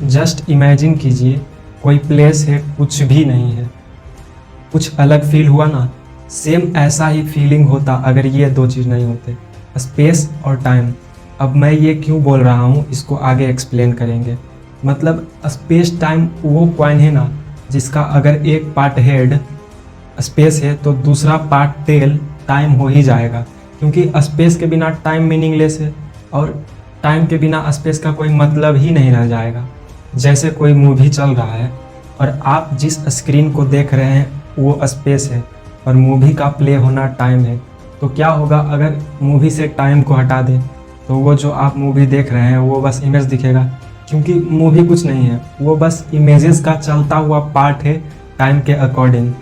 Just imagine कीजिए कोई place है, कुछ भी नहीं है, कुछ अलग फील हुआ ना। सेम ऐसा ही फीलिंग होता अगर ये दो चीज़ नहीं होते, स्पेस और टाइम। अब मैं ये क्यों बोल रहा हूँ इसको आगे एक्सप्लेन करेंगे। मतलब स्पेस टाइम वो कॉइन है ना जिसका अगर एक पार्ट हेड स्पेस है तो दूसरा पार्ट टेल टाइम हो ही जाएगा, क्योंकि स्पेस के बिना टाइम मीनिंगलेस है और टाइम के बिना स्पेस का कोई मतलब ही नहीं रह जाएगा। जैसे कोई मूवी चल रहा है और आप जिस स्क्रीन को देख रहे हैं वो स्पेस है और मूवी का प्ले होना टाइम है, तो क्या होगा अगर मूवी से टाइम को हटा दें तो वो जो आप मूवी देख रहे हैं वो बस इमेज दिखेगा, क्योंकि मूवी कुछ नहीं है, वो बस इमेजेस का चलता हुआ पार्ट है टाइम के अकॉर्डिंग।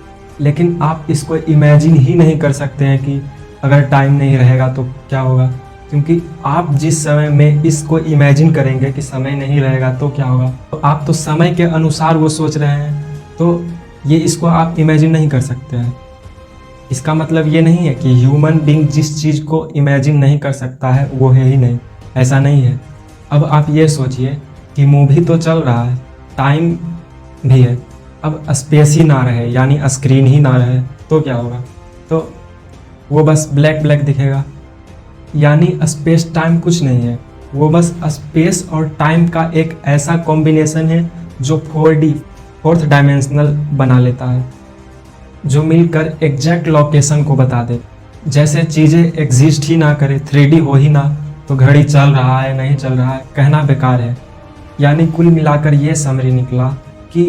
लेकिन आप इसको इमेजिन ही नहीं कर सकते हैं कि अगर टाइम नहीं रहेगा तो क्या होगा, क्योंकि आप जिस समय में इसको इमेजिन करेंगे कि समय नहीं रहेगा तो क्या होगा, तो आप तो समय के अनुसार वो सोच रहे हैं, तो ये इसको आप इमेजिन नहीं कर सकते हैं। इसका मतलब ये नहीं है कि ह्यूमन बीइंग जिस चीज़ को इमेजिन नहीं कर सकता है वो है ही नहीं, ऐसा नहीं है। अब आप ये सोचिए कि मूवी तो चल रहा है, टाइम भी है, अब स्पेस ही ना रहे यानी स्क्रीन ही ना रहे तो क्या होगा, तो वो बस ब्लैक ब्लैक दिखेगा। यानी स्पेस टाइम कुछ नहीं है, वो बस स्पेस और टाइम का एक ऐसा कॉम्बिनेशन है जो 4D फोर्थ डायमेंशनल बना लेता है, जो मिलकर एग्जैक्ट लोकेशन को बता दे। जैसे चीज़ें एग्जिस्ट ही ना करे, 3D हो ही ना, तो घड़ी चल रहा है नहीं चल रहा है कहना बेकार है। यानी कुल मिलाकर ये समरी निकला कि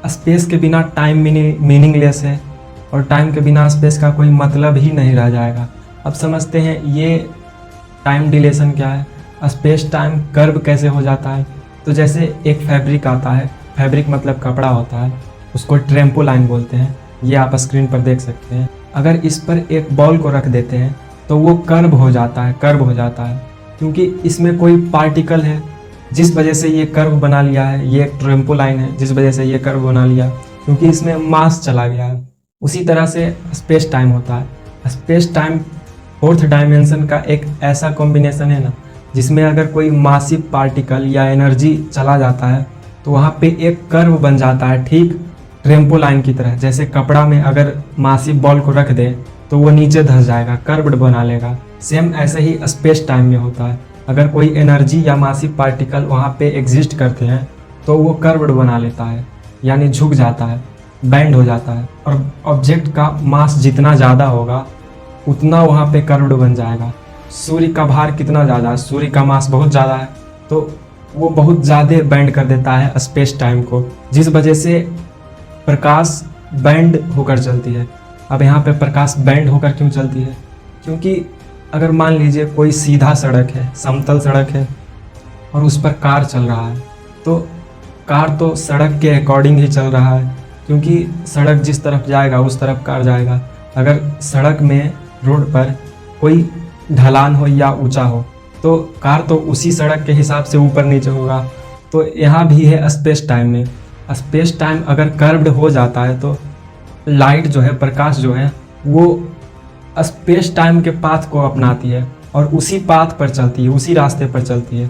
स्पेस के बिना टाइम मीनिंगलेस है और टाइम के बिना स्पेस का कोई मतलब ही नहीं रह जाएगा। अब समझते हैं ये टाइम डिलेशन क्या है, स्पेस टाइम कर्व कैसे हो जाता है। तो जैसे एक फैब्रिक आता है, फैब्रिक मतलब कपड़ा होता है, उसको ट्रेम्पोलाइन बोलते हैं, ये आप स्क्रीन पर देख सकते हैं। अगर इस पर एक बॉल को रख देते हैं तो वो कर्व हो जाता है, कर्व हो जाता है, क्योंकि इसमें कोई पार्टिकल है जिस वजह से ये कर्व बना लिया है। ये एक ट्रेम्पोलाइन है जिस वजह से ये कर्व बना लिया, क्योंकि इसमें मास चला गया है। उसी तरह से स्पेस टाइम होता है। स्पेस टाइम फोर्थ डायमेंशन का एक ऐसा कॉम्बिनेशन है ना जिसमें अगर कोई मासिव पार्टिकल या एनर्जी चला जाता है तो वहाँ पे एक कर्व बन जाता है, ठीक ट्रेम्पोलाइन की तरह। जैसे कपड़ा में अगर मासिव बॉल को रख दे तो वो नीचे धंस जाएगा, कर्व्ड बना लेगा। सेम ऐसे ही स्पेस टाइम में होता है, अगर कोई एनर्जी या मासिव पार्टिकल वहाँ पे एग्जिस्ट करते हैं तो वो कर्व्ड बना लेता है, यानी झुक जाता है, बैंड हो जाता है। और ऑब्जेक्ट का मास जितना ज़्यादा होगा उतना वहाँ पे कर्व्ड बन जाएगा। सूर्य का भार कितना ज़्यादा है, सूर्य का मास बहुत ज़्यादा है, तो वो बहुत ज़्यादा बैंड कर देता है स्पेस टाइम को, जिस वजह से प्रकाश बैंड होकर चलती है। अब यहाँ पे प्रकाश बैंड होकर क्यों चलती है, क्योंकि अगर मान लीजिए कोई सीधा सड़क है, समतल सड़क है और उस पर कार चल रहा है, तो कार तो सड़क के अकॉर्डिंग ही चल रहा है, क्योंकि सड़क जिस तरफ जाएगा उस तरफ कार जाएगा। अगर सड़क में रोड पर कोई ढलान हो या ऊंचा हो तो कार तो उसी सड़क के हिसाब से ऊपर नीचे होगा। तो यहाँ भी है स्पेस टाइम में, स्पेस टाइम अगर कर्व्ड हो जाता है तो लाइट जो है, प्रकाश जो है, वो स्पेस टाइम के पाथ को अपनाती है और उसी पाथ पर चलती है, उसी रास्ते पर चलती है।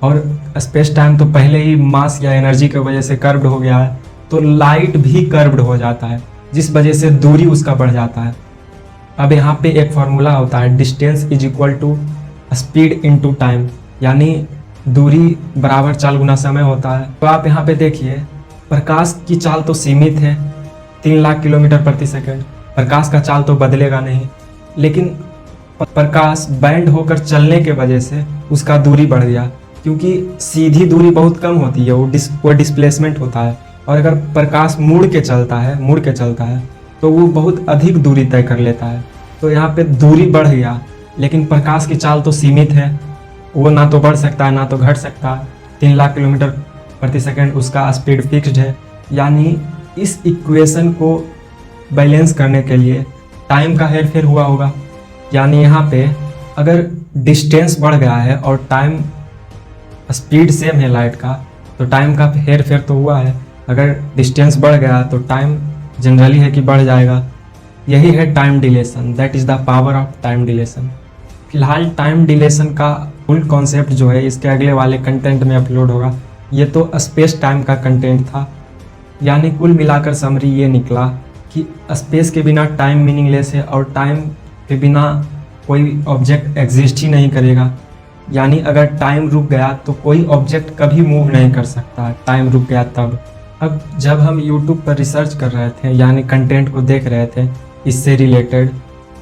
और स्पेस टाइम तो पहले ही मास या एनर्जी की वजह से कर्व्ड हो गया है, तो लाइट भी कर्व्ड हो जाता है, जिस वजह से दूरी उसका बढ़ जाता है। अब यहाँ पे एक फार्मूला होता है, distance is equal to speed into time, यानी दूरी बराबर चाल गुना समय होता है। तो आप यहाँ पे देखिए प्रकाश की चाल तो सीमित है, 3 लाख किलोमीटर प्रति सेकंड। प्रकाश का चाल तो बदलेगा नहीं, लेकिन प्रकाश बैंड होकर चलने के वजह से उसका दूरी बढ़ गया, क्योंकि सीधी दूरी बहुत कम होती है, वो डिस्प्लेसमेंट होता है। और अगर प्रकाश मुड़ के चलता है तो वो बहुत अधिक दूरी तय कर लेता है। तो यहाँ पे दूरी बढ़ गया, लेकिन प्रकाश की चाल तो सीमित है, वो ना तो बढ़ सकता है ना तो घट सकता है। 3 लाख किलोमीटर प्रति सेकंड उसका स्पीड फिक्स्ड है। यानी इस इक्वेशन को बैलेंस करने के लिए टाइम का हेरफेर हुआ होगा। यानी यहाँ पे अगर डिस्टेंस बढ़ गया है और टाइम स्पीड सेम है लाइट का, तो टाइम का हेरफेर तो हुआ है। अगर डिस्टेंस बढ़ गया तो टाइम जनरली है कि बढ़ जाएगा। यही है time deletion, that is the power of time deletion. फिलहाल टाइम डिलेशन का फुल कॉन्सेप्ट जो है इसके अगले वाले कंटेंट में अपलोड होगा, ये तो स्पेस टाइम का कंटेंट था। यानी कुल मिलाकर समरी ये निकला कि स्पेस के बिना टाइम मीनिंगलेस है और टाइम के बिना कोई ऑब्जेक्ट एग्जिस्ट ही नहीं करेगा। यानी अगर टाइम रुक गया तो कोई ऑब्जेक्ट कभी मूव नहीं कर सकता, टाइम रुक गया तब। अब जब हम YouTube पर रिसर्च कर रहे थे, यानी कंटेंट को देख रहे थे, इससे रिलेटेड,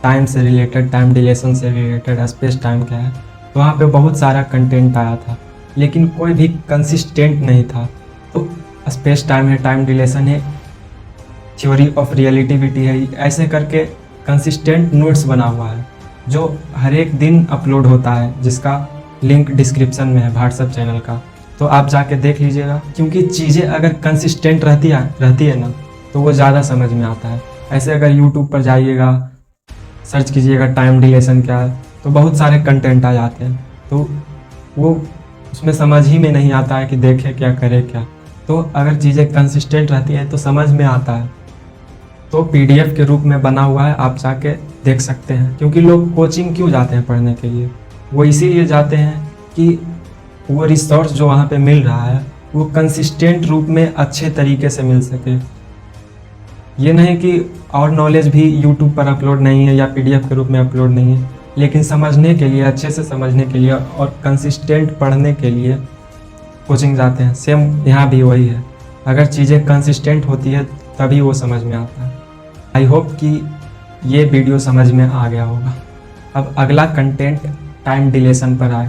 टाइम से रिलेटेड, टाइम डिलेशन से रिलेटेड, स्पेस टाइम क्या है, तो वहाँ पे बहुत सारा कंटेंट आया था, लेकिन कोई भी कंसिस्टेंट नहीं था। तो स्पेस टाइम है, टाइम डिलेशन है, थ्योरी ऑफ रिलेटिविटी है, ऐसे करके कंसिस्टेंट नोट्स बना हुआ है जो हर एक दिन अपलोड होता है, जिसका लिंक डिस्क्रिप्शन में है व्हाट्सएप चैनल का, तो आप जाके देख लीजिएगा। क्योंकि चीज़ें अगर कंसिस्टेंट रहती है ना, तो वो ज़्यादा समझ में आता है। ऐसे अगर यूट्यूब पर जाइएगा, सर्च कीजिएगा टाइम डिलेशन क्या है, तो बहुत सारे कंटेंट आ जाते हैं, तो वो उसमें समझ ही में नहीं आता है कि देखे क्या करे क्या। तो अगर चीज़ें कंसिस्टेंट रहती है तो समझ में आता है। तो PDF के रूप में बना हुआ है, आप जाके देख सकते हैं। क्योंकि लोग कोचिंग क्यों जाते हैं पढ़ने के लिए, वो इसीलिए जाते हैं कि वो रिसोर्स जो वहाँ पे मिल रहा है वो कंसिस्टेंट रूप में अच्छे तरीके से मिल सके। ये नहीं कि और नॉलेज भी यूट्यूब पर अपलोड नहीं है या PDF के रूप में अपलोड नहीं है, लेकिन समझने के लिए, अच्छे से समझने के लिए और कंसिस्टेंट पढ़ने के लिए कोचिंग जाते हैं। सेम यहाँ भी वही है, अगर चीज़ें कंसिस्टेंट होती है तभी वो समझ में आता है। आई होप कि ये वीडियो समझ में आ गया होगा। अब अगला कंटेंट टाइम डिलेशन पर आए।